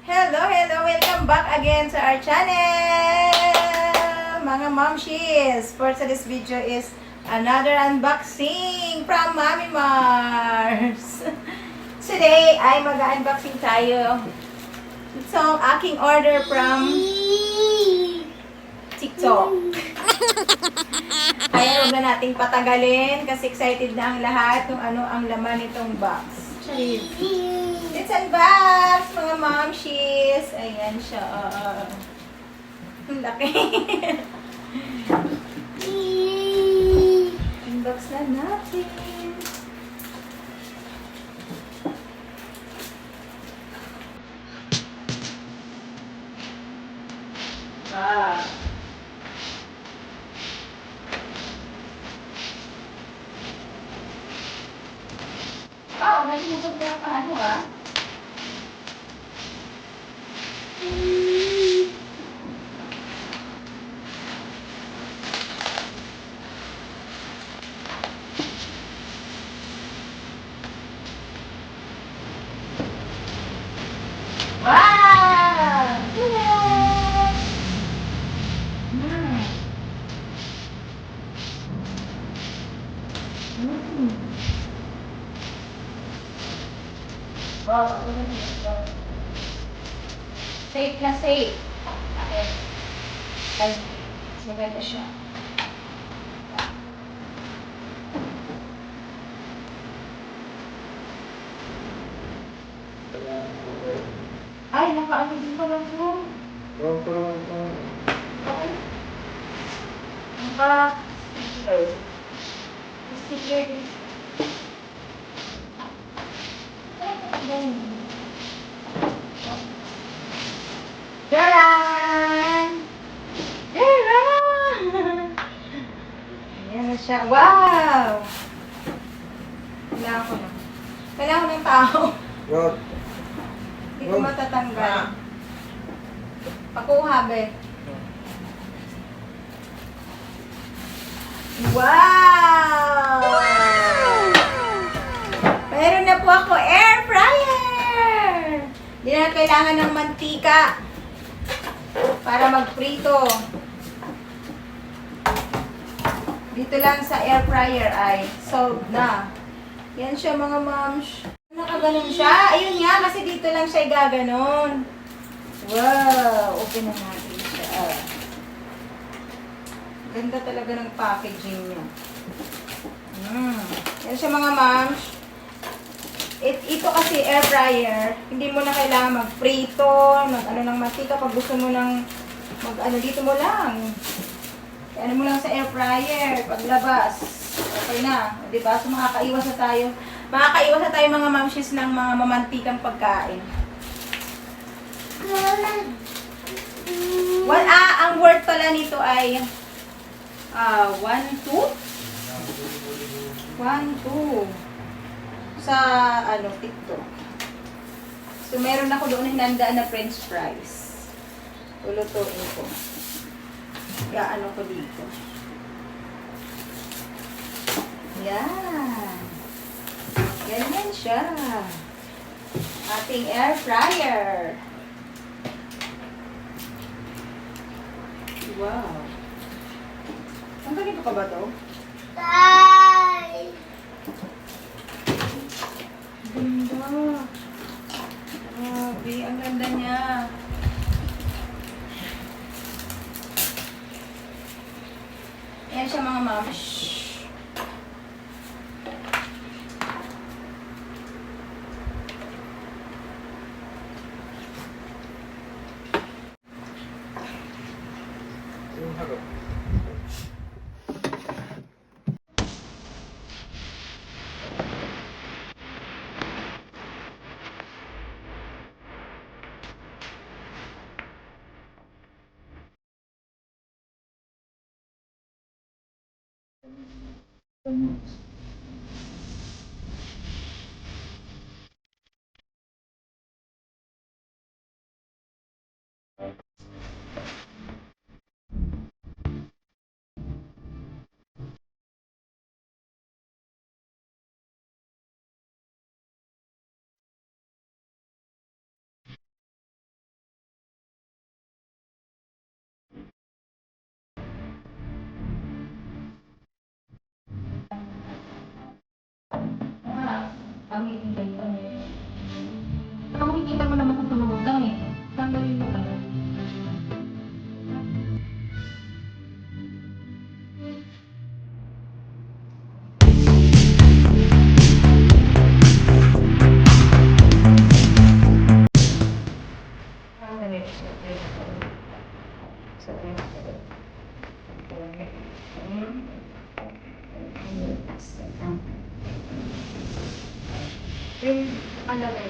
Hello, hello! Welcome back again to our channel! Mga momshies! For today's video is another unboxing from Mami Mars! Today ay mag-unboxing tayo. Ito ang aking order from TikTok. Kaya huwag na nating patagalin kasi excited na ang lahat kung ano ang laman nitong box. Let's unbox, mga momshies. Ayan siya. Ang laki. Unbox na natin. Ah. Nagmusog na pa ano ah. Wow! Wow, safe na safe. Okay. Ay, maganda siya. Ay, nakaano din pala ito. Okay. Sticker din. Jaran! Jaran! Ayan na siya. Wow! Kailangan ko na. Kailangan ko ng tao. Hindi ko matatanggal. Pakuha, be. Wow! Meron na po ako air fryer! Hindi na kailangan ng mantika para magprito. Dito lang sa air fryer ay solved na. Yan siya mga moms. Nakaganon siya. Ayun nga, kasi dito lang siya gaganon. Wow! Open na natin siya. Ganda talaga ng packaging niya. Yan siya mga moms. Ito kasi air fryer, hindi mo na kailangan magprito, mag-ano ng mantika. Pag gusto mo ng mag-ano dito mo lang. Ano mo lang sa air fryer, paglabas. Okay na. Diba? So makakaiwas na tayo. Makakaiwas na tayo mga momshies ng mga mamantikang pagkain. Ang worth pala nito ay 1, 2? 1, 2 sa TikTok. So meron ako doon hinandaan na french fries. Lulutuin ko. Gaano ko dito. Yan. Ganyan siya. Ating air fryer. Wow. Ang ganito ka ba to? Ganda. Grabe, ang ganda niya. Ayan siya mga moms. So, yung ano ba